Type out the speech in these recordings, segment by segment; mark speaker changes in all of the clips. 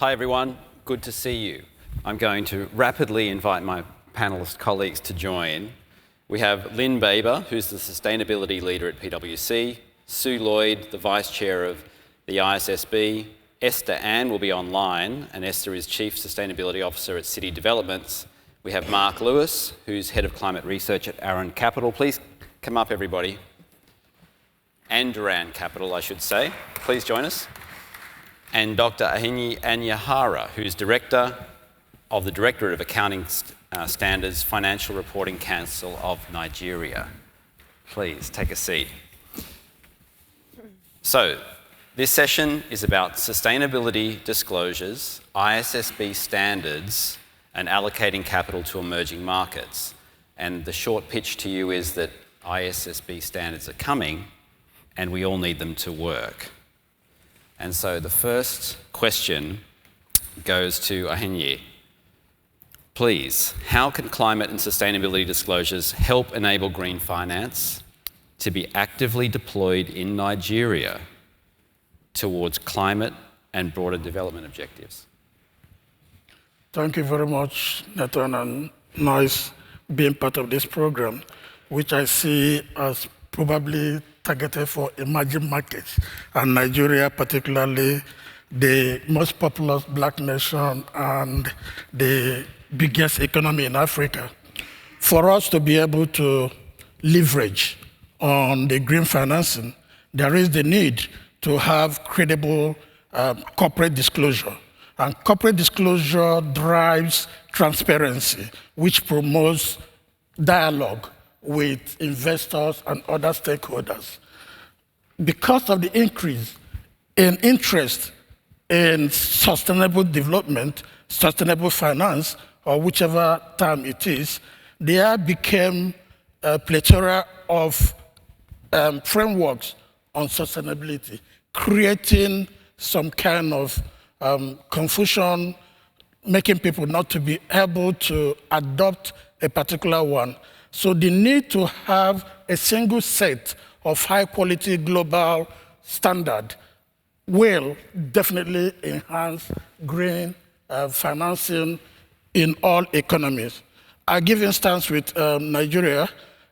Speaker 1: Hi everyone, good to see you. I'm going to rapidly invite my panellist colleagues to join. We have Lynne Baber, who's the Sustainability Leader at PwC, Sue Lloyd, the Vice Chair of the ISSB, Esther Ann will be online, and Esther is Chief Sustainability Officer at City Developments. We have Mark Lewis, who's Head of Climate Research at Andurand Capital. Please come up, everybody. Andurand Capital, I should say. Please join us. And Dr. Iheanyi Anyahara, who's Director of the Directorate of Accounting Standards Financial Reporting Council of Nigeria. Please take a seat. So, this session is about sustainability disclosures, ISSB standards, and allocating capital to emerging markets. And the short pitch to you is that ISSB standards are coming, and we all need them to work. And so the first question goes to Iheanyi. Please, how can climate and sustainability disclosures help enable green finance to be actively deployed in Nigeria towards climate and broader development objectives?
Speaker 2: Thank you very much, Nathan, and nice being part of this program, which I see as probably targeted for emerging markets, and Nigeria particularly, the most populous black nation and the biggest economy in Africa. For us to be able to leverage on the green financing, there is the need to have credible corporate disclosure. And corporate disclosure drives transparency, which promotes dialogue with investors and other stakeholders. Because of the increase in interest in sustainable development, sustainable finance, or whichever term it is, there became a plethora of frameworks on sustainability, creating some kind of confusion, making people not to be able to adopt a particular one. So the need to have a single set of high-quality global standard will definitely enhance green financing in all economies. I give instance with Nigeria.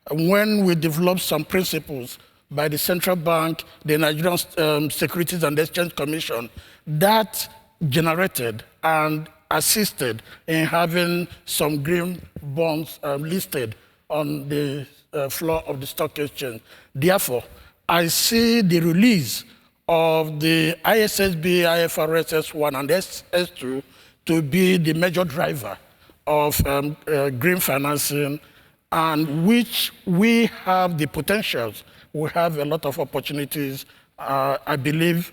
Speaker 2: When we developed some principles by the Central Bank, the Nigerian Securities and Exchange Commission, that generated and assisted in having some green bonds listed on the floor of the stock exchange. Therefore, I see the release of the ISSB, IFRS S1 and S2 to be the major driver of green financing, and which we have the potentials. We have a lot of opportunities. I believe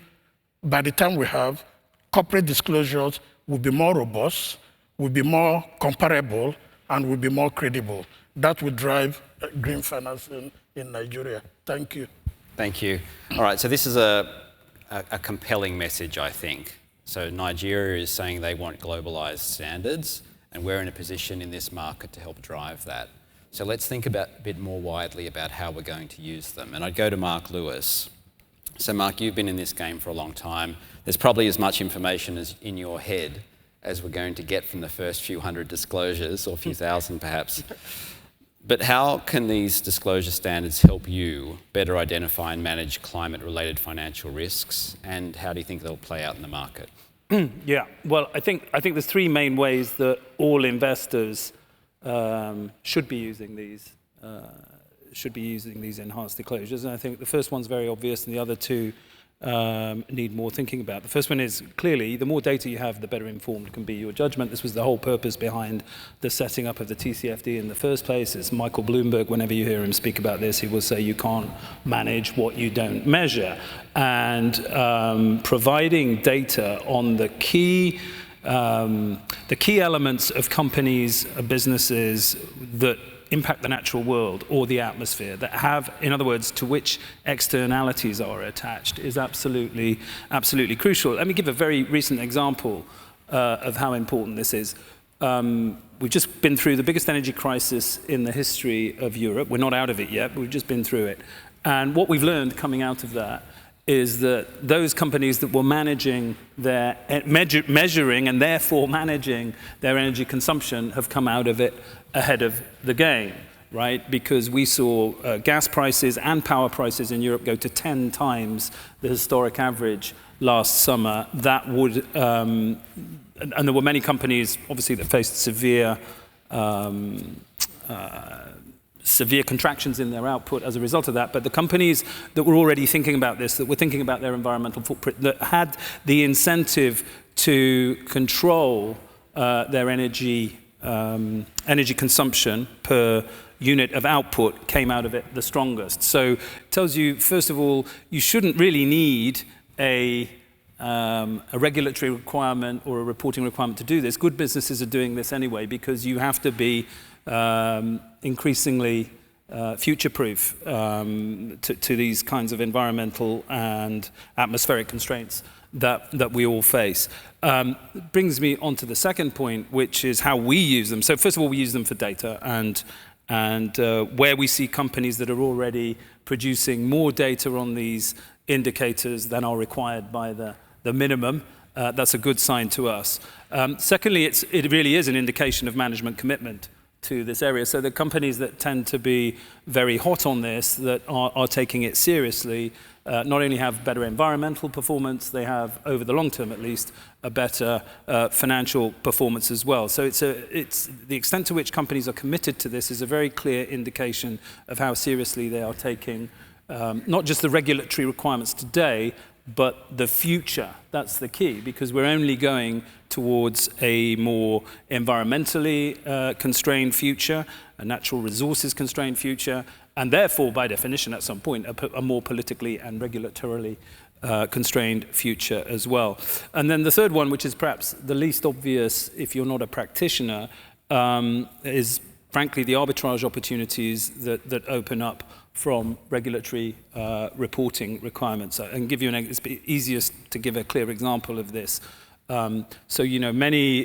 Speaker 2: by the time we have, corporate disclosures will be more robust, will be more comparable, and will be more credible. That will drive green financing in Nigeria. Thank you.
Speaker 1: Thank you. All right, so this is a compelling message, I think. So Nigeria is saying they want globalized standards, and we're in a position in this market to help drive that. So let's think a bit more widely about how we're going to use them. And I'd go to Mark Lewis. So Mark, you've been in this game for a long time. There's probably as much information as in your head as we're going to get from the first few hundred disclosures, or a few thousand perhaps. But how can these disclosure standards help you better identify and manage climate-related financial risks, and how do you think they'll play out in the market?
Speaker 3: Yeah, well, I think there's three main ways that all investors should be using these enhanced disclosures, and I think the first one's very obvious, and the other two need more thinking about. The first one is, clearly, the more data you have, the better informed can be your judgment. This was the whole purpose behind the setting up of the TCFD in the first place. It's Michael Bloomberg, whenever you hear him speak about this, he will say you can't manage what you don't measure. And providing data on the key elements of companies, businesses that impact the natural world or the atmosphere, that have, in other words, to which externalities are attached, is absolutely crucial. Let me give a very recent example of how important this is. We've just been through the biggest energy crisis in the history of Europe. We're not out of it yet, but we've just been through it. And what we've learned coming out of that is that those companies that were managing their measuring and therefore managing their energy consumption have come out of it ahead of the game, right? Because we saw gas prices and power prices in Europe go to 10 times the historic average last summer. That would, and there were many companies, obviously, that faced severe contractions in their output as a result of that. But the companies that were already thinking about this, that were thinking about their environmental footprint, that had the incentive to control their energy consumption per unit of output, came out of it the strongest. So it tells you, first of all, you shouldn't really need a regulatory requirement or a reporting requirement to do this. Good businesses are doing this anyway, because you have to be increasingly future-proof to these kinds of environmental and atmospheric constraints that we all face. Brings me on to the second point, which is how we use them. So first of all, we use them for data, and where we see companies that are already producing more data on these indicators than are required by the minimum, that's a good sign to us. Secondly, it really is an indication of management commitment to this area. So the companies that tend to be very hot on this, that are taking it seriously, not only have better environmental performance, they have, over the long term at least, a better financial performance as well. So it's the extent to which companies are committed to this is a very clear indication of how seriously they are taking not just the regulatory requirements today, but the future. That's the key, because we're only going towards a more environmentally constrained future, a natural resources constrained future, and therefore, by definition, at some point, a more politically and regulatorily constrained future as well. And then the third one, which is perhaps the least obvious if you're not a practitioner, is frankly the arbitrage opportunities that open up from regulatory reporting requirements. I can give you it's easiest to give a clear example of this. So, many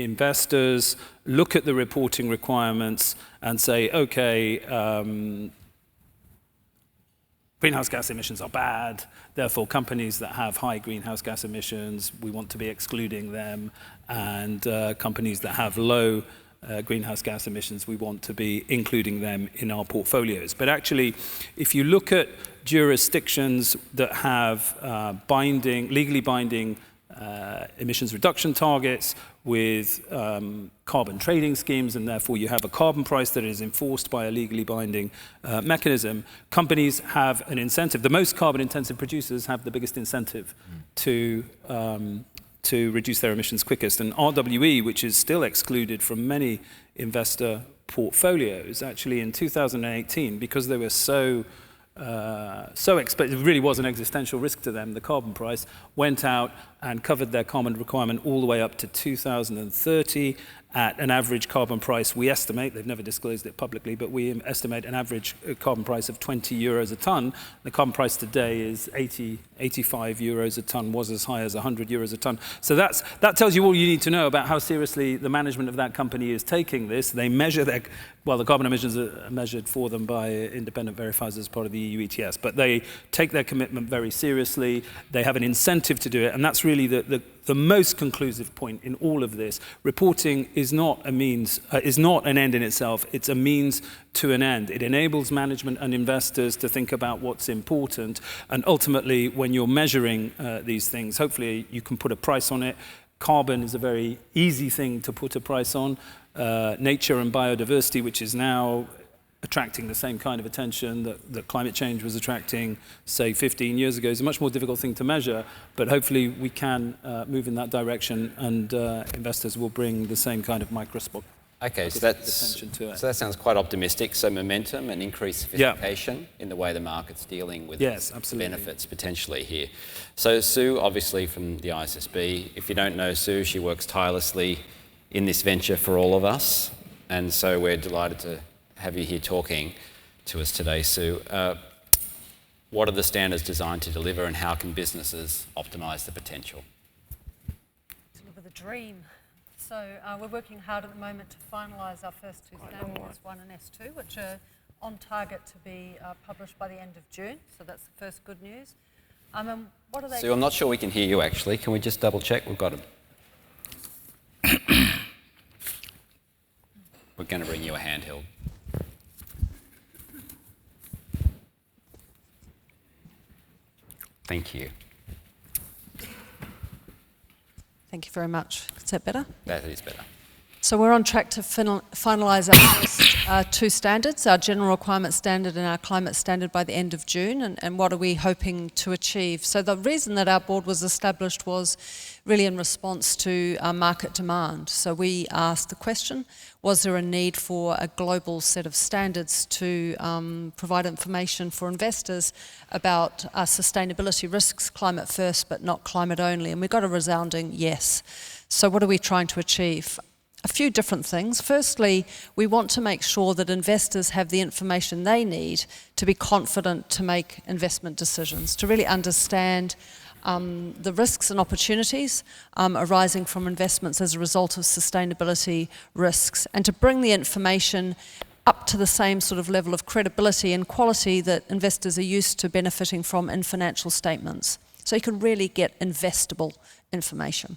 Speaker 3: investors look at the reporting requirements and say, okay, greenhouse gas emissions are bad, therefore companies that have high greenhouse gas emissions, we want to be excluding them, and companies that have low greenhouse gas emissions, we want to be including them in our portfolios. But actually, if you look at jurisdictions that have legally binding emissions reduction targets with carbon trading schemes, and therefore you have a carbon price that is enforced by a legally binding mechanism, companies have an incentive. The most carbon-intensive producers have the biggest incentive to reduce their emissions quickest. And RWE, which is still excluded from many investor portfolios, actually in 2018, because they were so expensive, it really was an existential risk to them, the carbon price, went out and covered their carbon requirement all the way up to 2030 at an average carbon price, we estimate, they've never disclosed it publicly, but we estimate an average carbon price of 20 euros a tonne. The carbon price today is 85 euros a tonne, was as high as 100 euros a tonne. So that tells you all you need to know about how seriously the management of that company is taking this. They measure the carbon emissions are measured for them by independent verifiers as part of the EU ETS, but they take their commitment very seriously. They have an incentive to do it, and that's really the most conclusive point in all of this. Reporting is not an end in itself. It's a means to an end. It enables management and investors to think about what's important, and ultimately, when you're measuring these things, hopefully you can put a price on it. Carbon is a very easy thing to put a price on. Nature and biodiversity, which is now attracting the same kind of attention that climate change was attracting, say, 15 years ago, is a much more difficult thing to measure, but hopefully we can move in that direction, and investors will bring the same kind of microscopic attention to it.
Speaker 1: So that sounds quite optimistic. So momentum and increased sophistication in the way the market's dealing with benefits potentially here. So Sue, obviously from the ISSB, if you don't know Sue, she works tirelessly in this venture for all of us, and so we're delighted to have you here talking to us today, Sue. What are the standards designed to deliver, and how can businesses optimise the potential?
Speaker 4: Deliver the dream. So we're working hard at the moment to finalise our first two standards, S1 and S2, which are on target to be published by the end of June. So that's the first good news. And what are they?
Speaker 1: Sue, I'm not sure we can hear you actually. Can we just double check? We've got him. We're going to bring you a handheld. Thank you.
Speaker 4: Thank you very much. Is that better?
Speaker 1: That is better.
Speaker 4: So we're on track to finalise our first two standards, our general requirement standard and our climate standard, by the end of June. And what are we hoping to achieve? So the reason that our board was established was really in response to market demand. So we asked the question, was there a need for a global set of standards to provide information for investors about sustainability risks, climate first, but not climate only? And we got a resounding yes. So what are we trying to achieve? A few different things. Firstly, we want to make sure that investors have the information they need to be confident to make investment decisions, to really understand the risks and opportunities arising from investments as a result of sustainability risks, and to bring the information up to the same sort of level of credibility and quality that investors are used to benefiting from in financial statements. So you can really get investable information.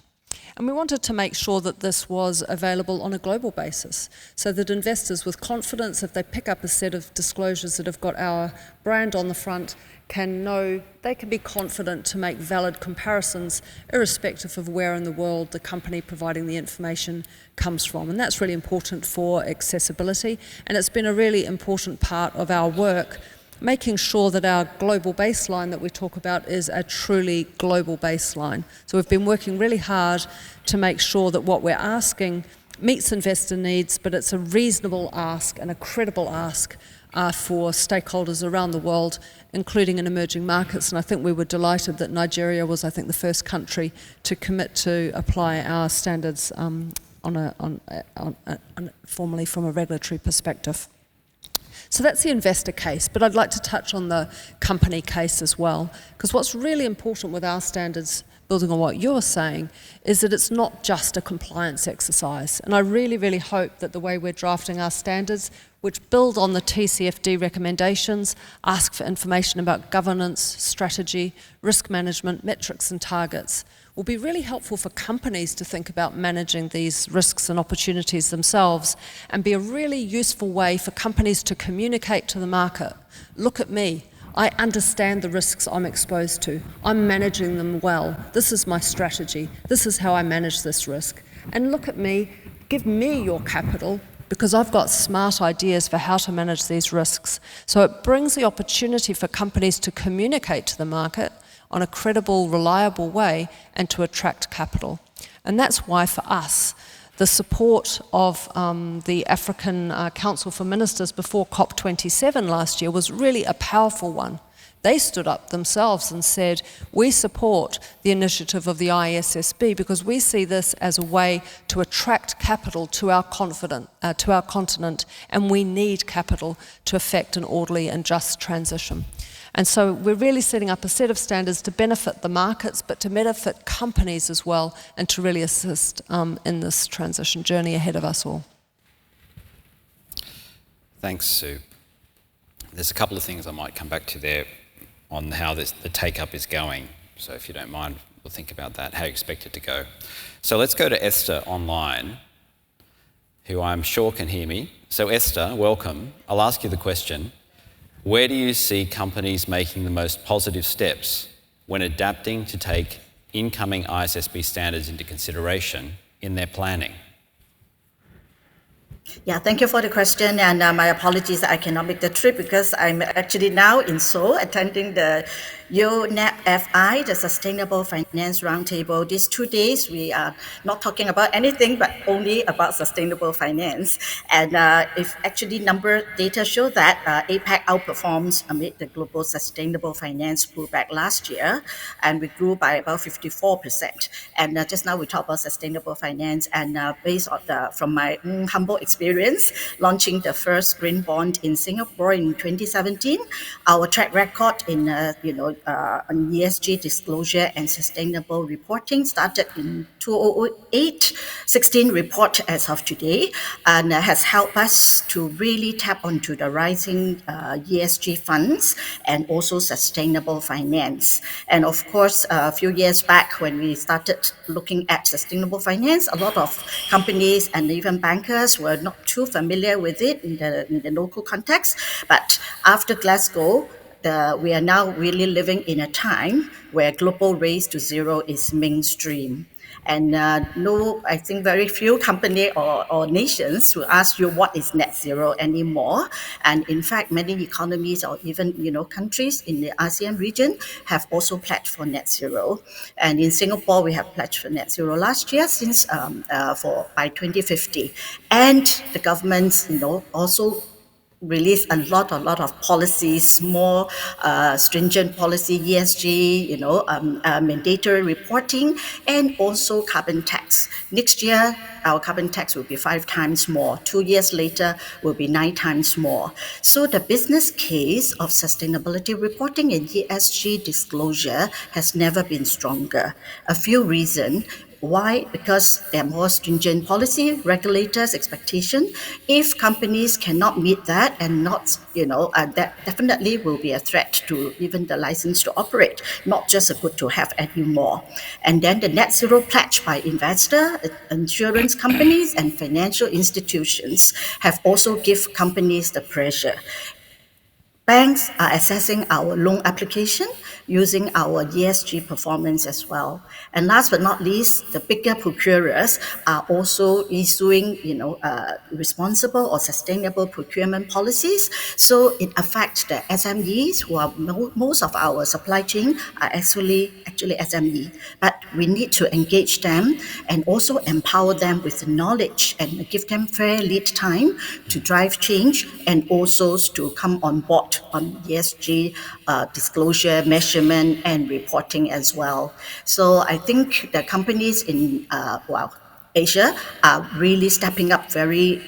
Speaker 4: And we wanted to make sure that this was available on a global basis, so that investors with confidence, if they pick up a set of disclosures that have got our brand on the front, can know they can be confident to make valid comparisons irrespective of where in the world the company providing the information comes from. And that's really important for accessibility, and it's been a really important part of our work, making sure that our global baseline that we talk about is a truly global baseline. So we've been working really hard to make sure that what we're asking meets investor needs, but it's a reasonable ask and a credible ask for stakeholders around the world, including in emerging markets. And I think we were delighted that Nigeria was, I think, the first country to commit to apply our standards formally from a regulatory perspective. So that's the investor case, but I'd like to touch on the company case as well, because what's really important with our standards, building on what you're saying, is that it's not just a compliance exercise. And I really, really hope that the way we're drafting our standards, which build on the TCFD recommendations, ask for information about governance, strategy, risk management, metrics and targets, will be really helpful for companies to think about managing these risks and opportunities themselves, and be a really useful way for companies to communicate to the market. Look at me. I understand the risks I'm exposed to. I'm managing them well. This is my strategy. This is how I manage this risk. And look at me. Give me your capital, because I've got smart ideas for how to manage these risks. So it brings the opportunity for companies to communicate to the market on a credible, reliable way, and to attract capital. And that's why, for us, the support of the African Council for Ministers before COP27 last year was really a powerful one. They stood up themselves and said, we support the initiative of the ISSB because we see this as a way to attract capital to our continent, and we need capital to effect an orderly and just transition. And so we're really setting up a set of standards to benefit the markets, but to benefit companies as well, and to really assist in this transition journey ahead of us all.
Speaker 1: Thanks, Sue. There's a couple of things I might come back to there on how the take-up is going. So if you don't mind, we'll think about that, how you expect it to go. So let's go to Esther online, who I'm sure can hear me. So Esther, welcome. I'll ask you the question. Where do you see companies making the most positive steps when adapting to take incoming ISSB standards into consideration in their planning?
Speaker 5: Yeah, thank you for the question, and my apologies that I cannot make the trip because I'm actually now in Seoul attending the UNEP-FI, the Sustainable Finance Roundtable. These 2 days, we are not talking about anything but only about sustainable finance. And if actually data show that APAC outperforms amid the global sustainable finance pullback last year, and we grew by about 54%. And just now we talked about sustainable finance, and based on from my humble experience, launching the first green bond in Singapore in 2017, our track record in on ESG disclosure and sustainable reporting started in 2008, 16 report as of today, and has helped us to really tap onto the rising ESG funds and also sustainable finance. And of course, a few years back when we started looking at sustainable finance, a lot of companies and even bankers were not too familiar with it in the local context. But after Glasgow, we are now really living in a time where global race to zero is mainstream. And I think very few company or nations will ask you what is net zero anymore. And in fact, many economies or even countries in the ASEAN region have also pledged for net zero. And in Singapore, we have pledged for net zero last year since by 2050. And the governments, also release a lot of policies, more stringent policy, ESG, mandatory reporting, and also carbon tax. Next year, our carbon tax will be 5 times more. 2 years later, will be 9 times more. So the business case of sustainability reporting and ESG disclosure has never been stronger. A few reasons. Why? Because there are more stringent policy, regulators' expectation. If companies cannot meet that and not, that definitely will be a threat to even the license to operate, not just a good to have anymore. And then the net zero pledge by investor, insurance companies, and financial institutions have also give companies the pressure. Banks are assessing our loan application using our ESG performance as well. And last but not least, the bigger procurers are also issuing, responsible or sustainable procurement policies. So it affects the SMEs, who are most of our supply chain are actually SME. But we need to engage them and also empower them with the knowledge and give them fair lead time to drive change and also to come on board on ESG disclosure, measurement, and reporting as well. So I think the companies in Asia are really stepping up very,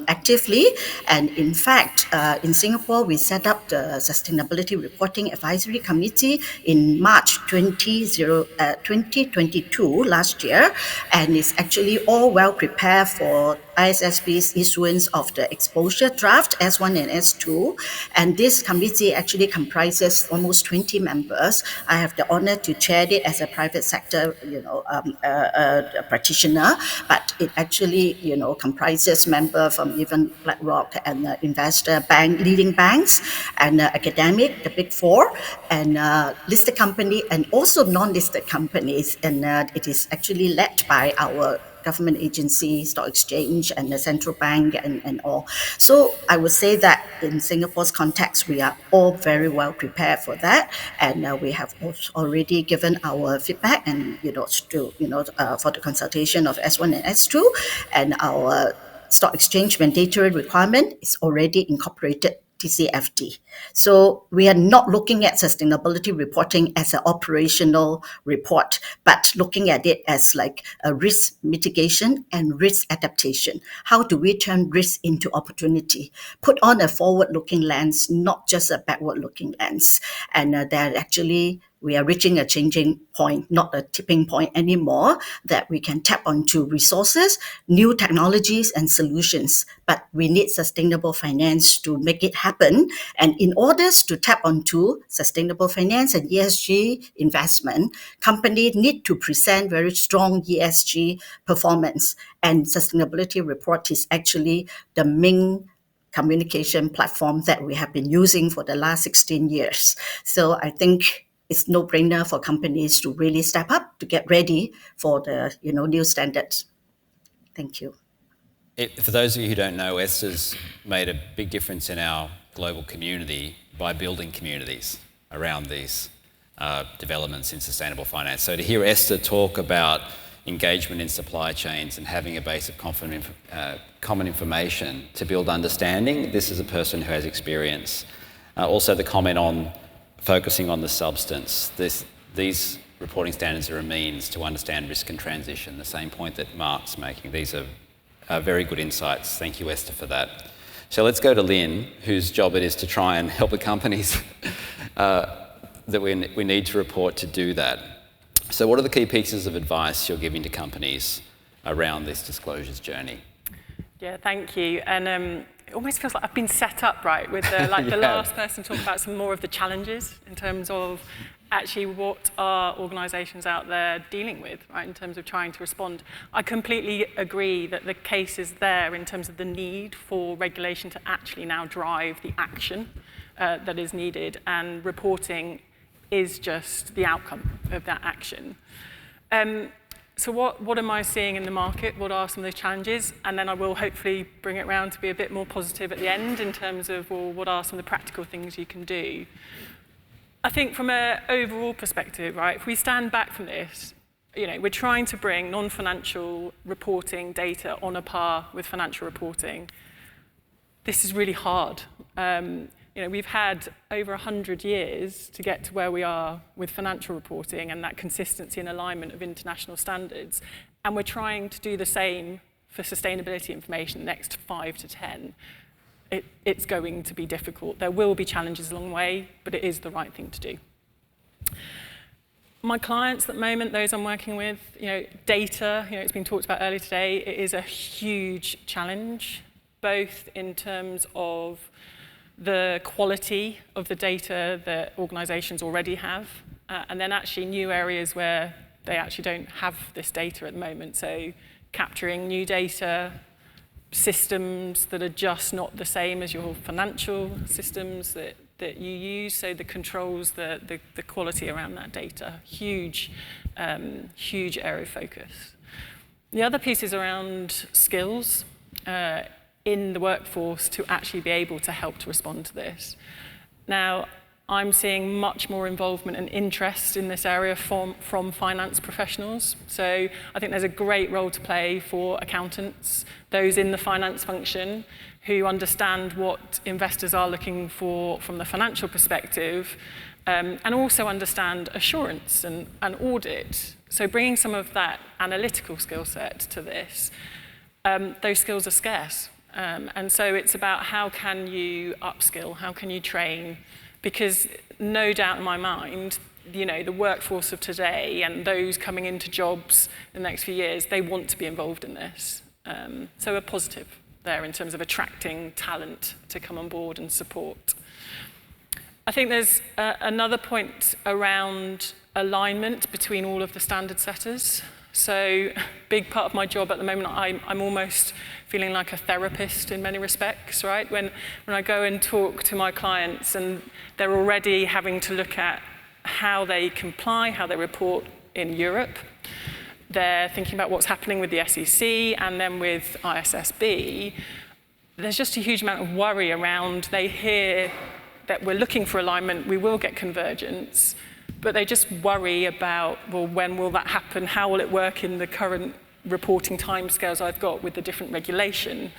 Speaker 5: actively. And in fact, in Singapore, we set up the Sustainability Reporting Advisory Committee in March 2022 last year, and it's actually all well prepared for ISSB's issuance of the exposure draft S1 and S2. And this committee actually comprises almost 20 members. I have the honor to chair it as a private sector, practitioner, but it actually, comprises members from even BlackRock and investor bank, leading banks, and academic, the Big Four, and listed company, and also non-listed companies. And it is actually led by our government agency, stock exchange, and the central bank, and all. So I would say that in Singapore's context, we are all very well prepared for that, and we have already given our feedback and for the consultation of S1 and S2, and our stock exchange mandatory requirement is already incorporated TCFD. So we are not looking at sustainability reporting as an operational report, but looking at it as like a risk mitigation and risk adaptation. How do we turn risk into opportunity? Put on a forward-looking lens, not just a backward-looking lens. And we are reaching a changing point, not a tipping point anymore, that we can tap onto resources, new technologies and solutions. But we need sustainable finance to make it happen. And in order to tap onto sustainable finance and ESG investment, companies need to present very strong ESG performance. And sustainability report is actually the main communication platform that we have been using for the last 16 years. So I think it's no-brainer for companies to really step up to get ready for the new standards. Thank you.
Speaker 1: For those of you who don't know, Esther's made a big difference in our global community by building communities around these developments in sustainable finance. So to hear Esther talk about engagement in supply chains and having a base of common information to build understanding, this is a person who has experience. Also the comment on focusing on the substance. These reporting standards are a means to understand risk and transition, the same point that Mark's making. These are very good insights. Thank you, Esther, for that. So let's go to Lynne, whose job it is to try and help the companies that we need to report to do that. So what are the key pieces of advice you're giving to companies around this disclosures journey?
Speaker 6: Yeah, thank you. And it almost feels like I've been set up, right, with the last person talk about some more of the challenges in terms of actually what are organisations out there dealing with, right, in terms of trying to respond. I completely agree that the case is there in terms of the need for regulation to actually now drive the action that is needed, and reporting is just the outcome of that action. So what am I seeing in the market? What are some of the challenges? And then I will hopefully bring it around to be a bit more positive at the end in terms of, well, what are some of the practical things you can do? I think from an overall perspective, right, if we stand back from this, you know, we're trying to bring non-financial reporting data on a par with financial reporting. This is really hard. You know, we've had over 100 years to get to where we are with financial reporting and that consistency and alignment of international standards. And we're trying to do the same for sustainability information the next 5 to 10. It's going to be difficult. There will be challenges along the way, but it is the right thing to do. My clients at the moment, those I'm working with, you know, data, you know, it's been talked about earlier today, it is a huge challenge, both in terms of the quality of the data that organisations already have, and then actually new areas where they actually don't have this data at the moment. So capturing new data, systems that are just not the same as your financial systems that you use, so the controls, the quality around that data, huge area of focus. The other piece is around skills in the workforce to actually be able to help to respond to this. Now, I'm seeing much more involvement and interest in this area from finance professionals. So I think there's a great role to play for accountants, those in the finance function who understand what investors are looking for from the financial perspective, and also understand assurance and audit. So bringing some of that analytical skill set to this, those skills are scarce. And so it's about how can you upskill, how can you train, because no doubt in my mind, you know, the workforce of today and those coming into jobs in the next few years, they want to be involved in this. So a positive there in terms of attracting talent to come on board and support. I think there's another point around alignment between all of the standard setters. So big part of my job at the moment, I'm almost feeling like a therapist in many respects, right? When I go and talk to my clients and they're already having to look at how they comply, how they report in Europe. They're thinking about what's happening with the SEC and then with ISSB. There's just a huge amount of worry around, they hear that we're looking for alignment, we will get convergence, but they just worry about, well, when will that happen? How will it work in the current reporting timescales I've got with the different regulation?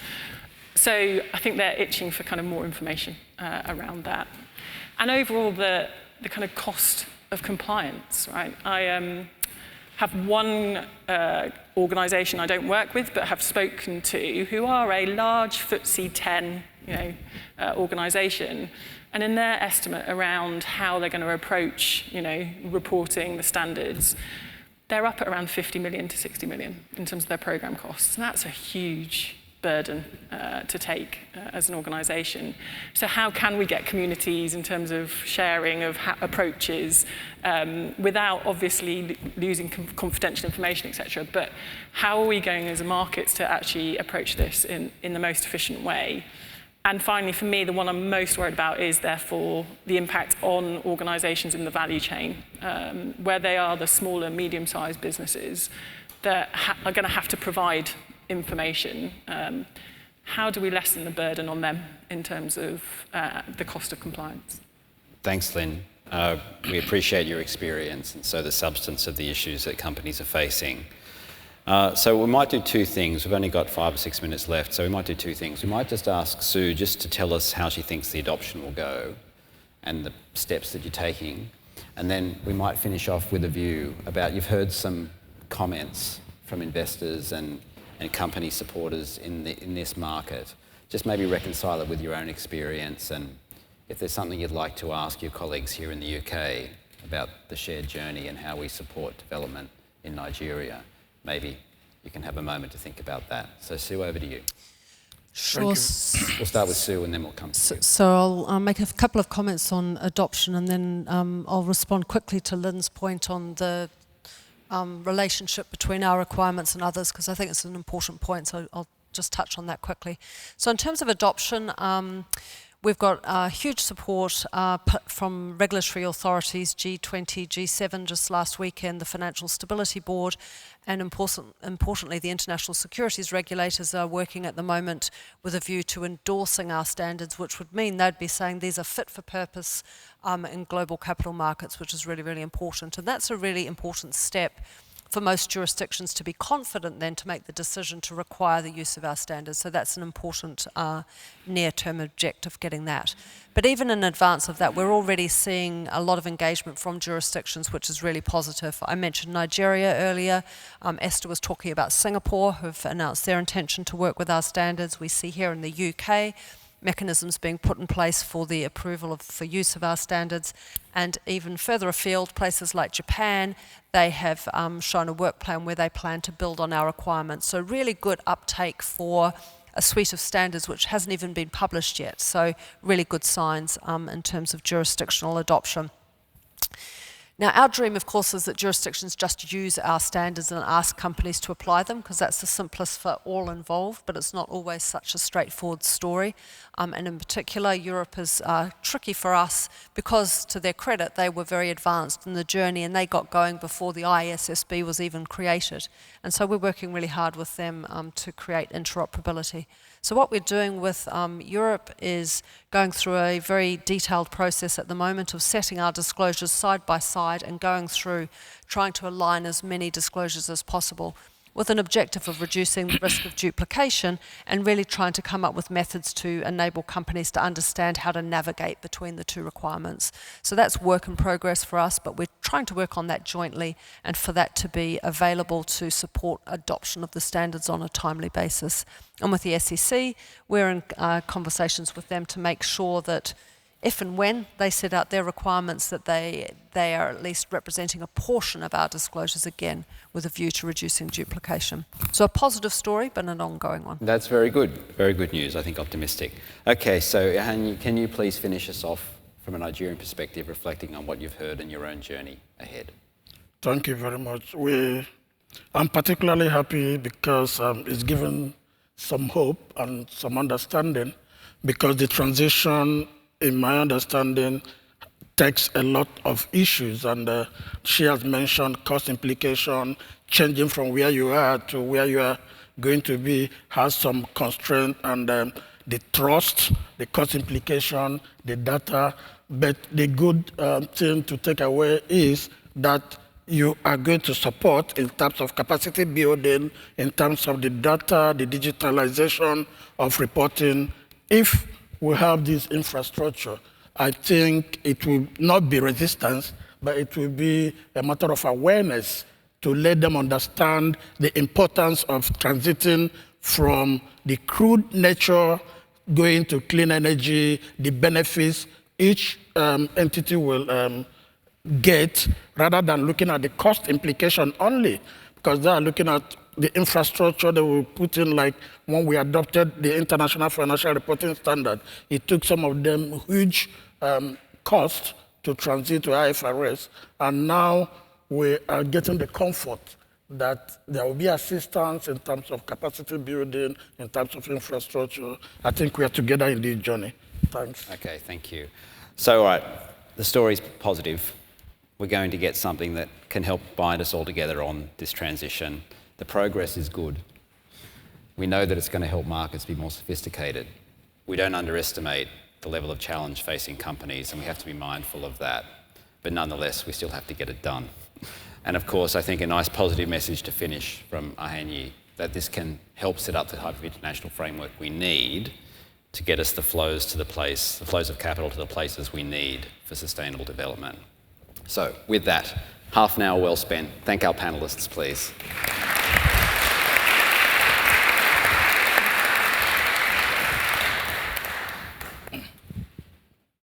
Speaker 6: So I think they're itching for kind of more information around that. And overall, the kind of cost of compliance, right? I have one organisation I don't work with, but have spoken to, who are a large FTSE 10, organisation, and in their estimate around how they're going to approach, reporting the standards, they're up at around 50 million to 60 million in terms of their programme costs, and that's a huge burden to take as an organisation. So how can we get communities in terms of sharing of approaches without obviously losing confidential information, etc. But how are we going as a market to actually approach this in the most efficient way? And finally, for me, the one I'm most worried about is therefore the impact on organisations in the value chain, where they are the smaller, medium-sized businesses that are going to have to provide information. How do we lessen the burden on them in terms of the cost of compliance?
Speaker 1: Thanks, Lynne. We appreciate your experience and so the substance of the issues that companies are facing. So we might do two things. We've only got 5 or 6 minutes left, so we might do two things. We might just ask Sue just to tell us how she thinks the adoption will go and the steps that you're taking. And then we might finish off with a view about, you've heard some comments from investors and company supporters in this market. Just maybe reconcile it with your own experience and if there's something you'd like to ask your colleagues here in the UK about the shared journey and how we support development in Nigeria, maybe you can have a moment to think about that. So Sue, over to you.
Speaker 4: Sure.
Speaker 1: We'll start with Sue and then we'll come to you.
Speaker 4: So I'll make a couple of comments on adoption, and then I'll respond quickly to Lynne's point on the relationship between our requirements and others, because I think it's an important point, so I'll just touch on that quickly. So in terms of adoption, we've got huge support from regulatory authorities, G20, G7 just last weekend, the Financial Stability Board, and importantly, the international securities regulators are working at the moment with a view to endorsing our standards, which would mean they'd be saying these are fit for purpose in global capital markets, which is really, really important. And that's a really important step for most jurisdictions to be confident then to make the decision to require the use of our standards. So that's an important near-term objective, getting that. But even in advance of that, we're already seeing a lot of engagement from jurisdictions, which is really positive. I mentioned Nigeria earlier. Esther was talking about Singapore, who've announced their intention to work with our standards. We see here in the UK mechanisms being put in place for the approval for use of our standards, and even further afield, places like Japan, they have shown a work plan where they plan to build on our requirements. So really good uptake for a suite of standards which hasn't even been published yet. So really good signs in terms of jurisdictional adoption. Now, our dream, of course, is that jurisdictions just use our standards and ask companies to apply them, because that's the simplest for all involved, but it's not always such a straightforward story. And in particular, Europe is tricky for us because, to their credit, they were very advanced in the journey and they got going before the ISSB was even created. And so we're working really hard with them to create interoperability. So what we're doing with Europe is going through a very detailed process at the moment of setting our disclosures side by side and going through trying to align as many disclosures as possible, with an objective of reducing the risk of duplication and really trying to come up with methods to enable companies to understand how to navigate between the two requirements. So that's work in progress for us, but we're trying to work on that jointly and for that to be available to support adoption of the standards on a timely basis. And with the SEC, we're in conversations with them to make sure that if and when they set out their requirements, that they are at least representing a portion of our disclosures, again, with a view to reducing duplication. So a positive story, but an ongoing one.
Speaker 1: That's very good. Very good news, I think optimistic. Okay, so Iheanyi, can you please finish us off from a Nigerian perspective, reflecting on what you've heard in your own journey ahead?
Speaker 2: Thank you very much. I'm particularly happy because it's given some hope and some understanding, because the transition, in my understanding, takes a lot of issues, and she has mentioned cost implication, changing from where you are to where you are going to be has some constraint, and the trust, the cost implication, the data. But the good thing to take away is that you are going to support in terms of capacity building, in terms of the data, the digitalization of reporting. If we have this infrastructure, I think it will not be resistance, but it will be a matter of awareness to let them understand the importance of transiting from the crude nature going to clean energy, the benefits each entity will get, rather than looking at the cost implication only, because they are looking at the infrastructure that we put in. Like when we adopted the International Financial Reporting Standard, it took some of them huge cost to transit to IFRS, and now we are getting the comfort that there will be assistance in terms of capacity building, in terms of infrastructure. I think we are together in this journey. Thanks.
Speaker 1: Okay, thank you. So, all right, the story's positive. We're going to get something that can help bind us all together on this transition. The progress is good. We know that it's going to help markets be more sophisticated. We don't underestimate the level of challenge facing companies, and we have to be mindful of that. But nonetheless, we still have to get it done. And of course, I think a nice positive message to finish from Iheanyi, that this can help set up the type of international framework we need to get us the flows of capital to the places we need for sustainable development. So with that, half an hour well spent. Thank our panelists, please.